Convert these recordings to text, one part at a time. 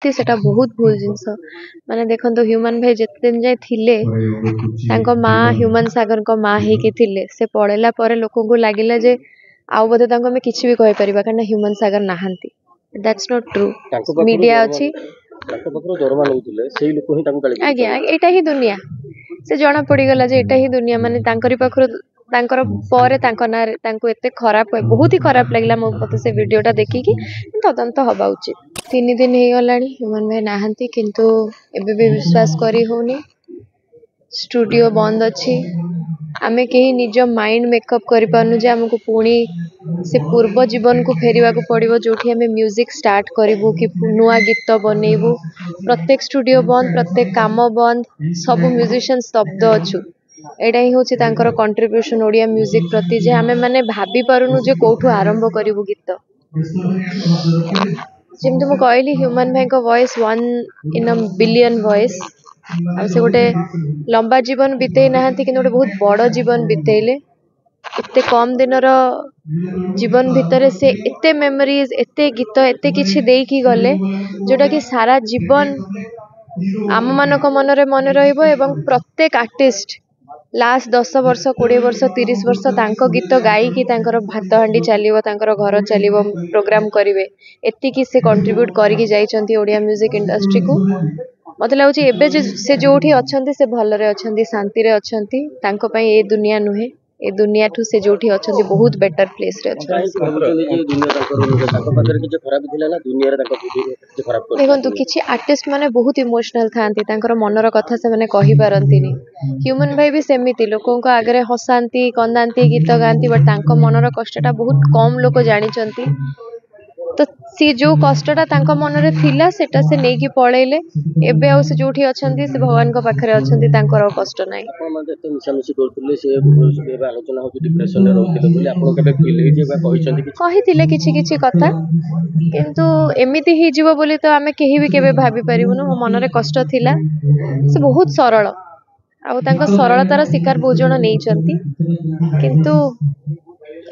सेटा बहुत भूल जिनस माने देखो ह्यूमन भाई जिते दिन जाए थिले माँ ह्यूमन सागर को माँ हेकी थिले से पड़ेला पर लोक को लगिला जे आउ बोधे आम किसी भी कहि परिबा कारण ह्यूमन सागर नाहंती दैट्स नॉट ट्रू मीडिया अच्छी आज्ञा एटा ही दुनिया से जना पड़गला जे एटा ही दुनिया माने तांकरी पाखरु तांकर पर एते खराब बहुत ही खराब लगला मते से वीडियोटा देखिकी तदंत हवा उचित 3 दिन हो गलानी ह्यूमन भाई नाहंती किंतु एबे भी विश्वास करी होनी स्टूडियो बंद अच्छी आमे कहीं निज माइंड मेकअप करि पानु जे हमको पुणी से पूर्व जीवन को फेरिबा को पड़िबो जोठी हमें म्यूजिक स्टार्ट करिवु कि नुआ गीत बनेबु प्रत्येक स्टूडियो बंद प्रत्येक काम बंद सब म्यूजिशियन स्तब्ध अछु एडा ही होची तांकर कंट्रीब्यूशन ओडिया म्यूजिक प्रति जे हमें माने भाबी पारुनु जे कोठु आरंभ करिवु गीत जेमति मु कहली ह्यूमन भाई को voice 1 in a billion voice से गोटे लंबा जीवन बितेई नाहंती कि गोटे बहुत बड़ जीवन बितेले एते कम दिन जीवन भितर से एते मेमोरीज एते गीत एते किछि देकी गले जोटा कि सारा जीवन आम मानक मनरे मन रहिबो एवं प्रत्येक आर्टिस्ट लास्ट 10 वर्ष 20 वर्ष 30 वर्ष तांको गीत गायकी तांकर भात हांडी चलिबो तांकर घर चलिबो प्रोग्राम करिवे एतिकी से कंट्रीब्यूट करिकी जाइचंती ओडिया म्यूजिक इंडस्ट्री को मत लगुच एबे से जोठी अछंती से भलरे अछंती शांति रे अछंती तांको पई ए दुनिया नुहे ए दुनिया ठू से जोठी अछंती बहुत बेटर प्लेस रे देखो किछि आर्टिस्ट माने बहुत इमोशनल थांती तांकर मनर कथा से माने कहि पारंतीनी ह्यूमन भाई भी सेमिति लोकों को आगरे हसांती कंदांती गीत गांती बट तांको मनर कष्टटा बहुत कम लोक जानि चंती तो सी जो कष्टटा तांको मनरे थिला सेटा से नेकी पळेले एबे आ से जोठी अछंती से भगवान को पाखरे अछंती तांकर कष्ट नाही आपण माने तो मिसामिसी करथुले से एबे आलोचना होती डिप्रेशन रे रहथिले बोली आपण केबे फील हे जेबा कहिथिले किछि किछि कथा किंतु एमिति ही जीव बोली तो आमे केही भी केबे भाबी परिबुनु मो मनरे कष्ट थिला से बहुत सरल आ तांको सरलतार शिकार बहुत जण नै चंती किंतु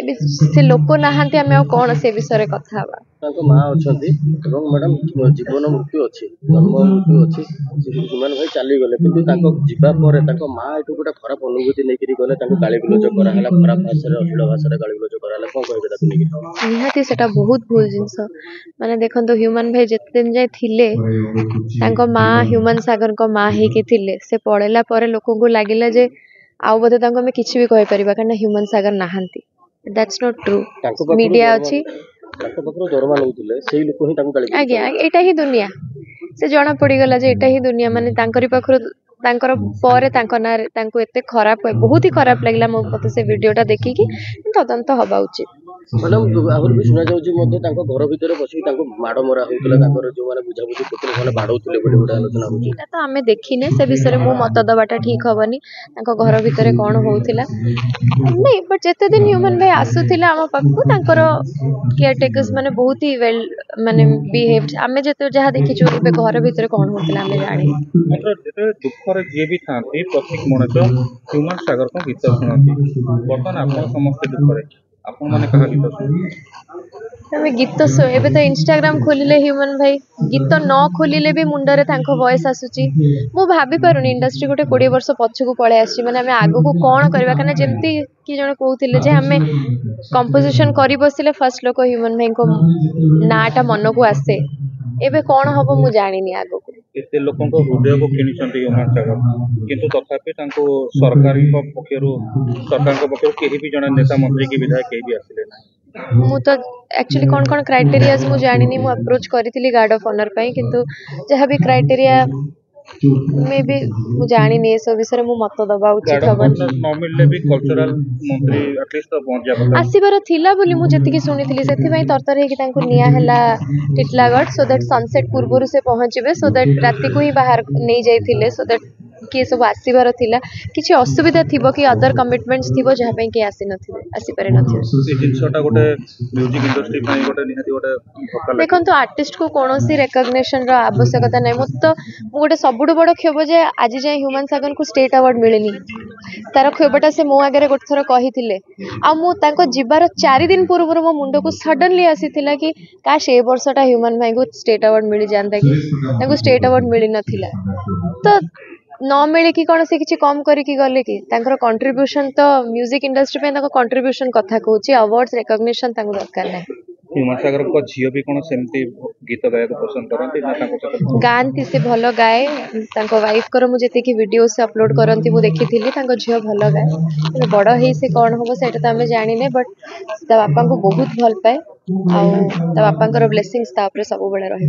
से लोक नाहांती आमे कौन से विषय रे कथा हवा ताको मां अछंती एवं मैडम जीवन मृत्यु अछि जन्म मृत्यु अछि ह्यूमन भाई चली गले किंतु ताको जीवा परे ताको मां एटु गोटा खराब अनुभूति नै करी गले ताको गाली गुलोज करा हला खराब भाषा रे अश्लील भाषा रे गाली गुलोज करा हला कोन कहबे ताको नै निहाती सेटा बहुत भूल जिंस माने देखंतो ह्यूमन भाई जते दिन जाय थिले ताको मां ह्यूमन सागर को मां हेकी थिले से पड़ेला परे लोक को लागिला जे आउ बोधे ताको हम किछि भी कहि परिबा कारण ह्यूमन सागर नाहंती दैट्स नॉट ट्रू मीडिया अच्छी आज्ञा एटा ही दुनिया से जना पड़गला जे एटा ही दुनिया माने तांकरी पाखरु तांकर पर तांको एते खराब बहुत ही खराब लगला मते से वीडियोटा देखिकी तदंत हवा उचित मैडम आहुर भी सुना जाउची मध्ये तांको घर भीतर बसी तांको माड मरा होतला तांकर जो माने बुझा बुझी कोतले माने बाडौतले बडे बडे आलोचना होची त हमें देखिने से विषय मु मत दबाटा ठीक हबनी तांको घर भीतर कोन होउथिला नहीं बट जेते दिन ह्यूमन भाई आसुथिला हम पाखु तांकर केयर टेकर्स माने बहुत ही वेल माने बिहेव्ड हमें जेते जहा देखि छु बे घर भीतर कोन होउथिला हमें जानि मात्र जेते दुख रे जे भी थांती प्रत्येक मनुष्य ह्यूमन सागर को गीत सुनती वर्तमान आपण समस्त दुख रे आपण माने कहा गीत सुन हमें गीत एबे तो इंस्टाग्राम खोलिले ह्यूमन भाई गीत न खोलिले भी मुंडरे तांको वॉइस आसुची मु भाबी पारुनी इंडस्ट्री गोटे 20 वर्ष पछकु पळे आसी माने हमें आगु को कोन करबा कना जेमती कि जण कहउथिले जे हमें कंपोजिशन करी बसिले फर्स्ट लोक ह्यूमन भाई को नाटा मन को आसे एबे कोन हबो मु जानिनी आगु को एते लोकन को हृदय को किनिचंती ह्यूमन सागर किंतु तथापि तांको सरकारी को पक्षरु सरकार को पक्षरु केही भी जण नेता मंत्री की विधायक केही भी आसिले ना मु तो एक्चुअली कोन क्राइटेरियाज मु जानिनी मु अप्रोच करितली गार्ड ऑफ ऑनर पई किंतु जहा भी क्राइटेरिया मे भी मु जानिनी ए सब विषय मु मत दबा उचित हबन न मिलले भी कल्चरल मंत्री एटलीस्ट तो पहुंच जाबा आसीबार थिला बोली मु जति की सुनितली सेति पई तरतर हे कि तांको निया हला टिटलागढ़ सो दैट सनसेट पूर्वरु से पहुंचबे सो दैट राति को ही बाहर नै जाइथिले सो दैट किए सब आसबार थिला किसी असुविधा थिबो कि अदर कमिटमेंट्स थिबो जहाँ पे कि आसी नथिबे आसी पारे नथिबे ए जिनसटा गोटे म्यूजिक इंडस्ट्री पई गोटे निहाती गोटे धक्का लागे देखो आर्टिस्ट को कौन रेकग्निशन आवश्यकता ना मत गोटे सबुठ बड़ क्षोभ जे आज जाए ह्यूमन सागर को स्टेट अवार्ड मिलनी तार क्षोभटा से मो आगे गोटे थर कही जीवार 4 दिन पूर्व मो मुंड को सडनली आसी कि काश ए वर्षटा ह्यूमन भाई को स्टेट अवार्ड मिल जाता कि स्टेट अवार्ड मिल नथिला तो न मिले कि कौन से किसी कम करके गले कि कंट्रीब्यूशन तो म्यूजिक इंडस्ट्री पे कंट्रीब्यूशन कथा कहूँ अवार्ड्स रिकग्निशन दरकार ना ह्यूमन सागर को झील भी कौन सेमती गीत गायक पसंद करती गाँती से भल गाए वाइफ को मुझे वीडियो से अपलोड करती मुझे देखी झील भल गाए बड़ ही से कौन हम से तो आम जाने बट बापा को बहुत भल पाए आ बापा ब्लेसिंग्स सब बेले रहे।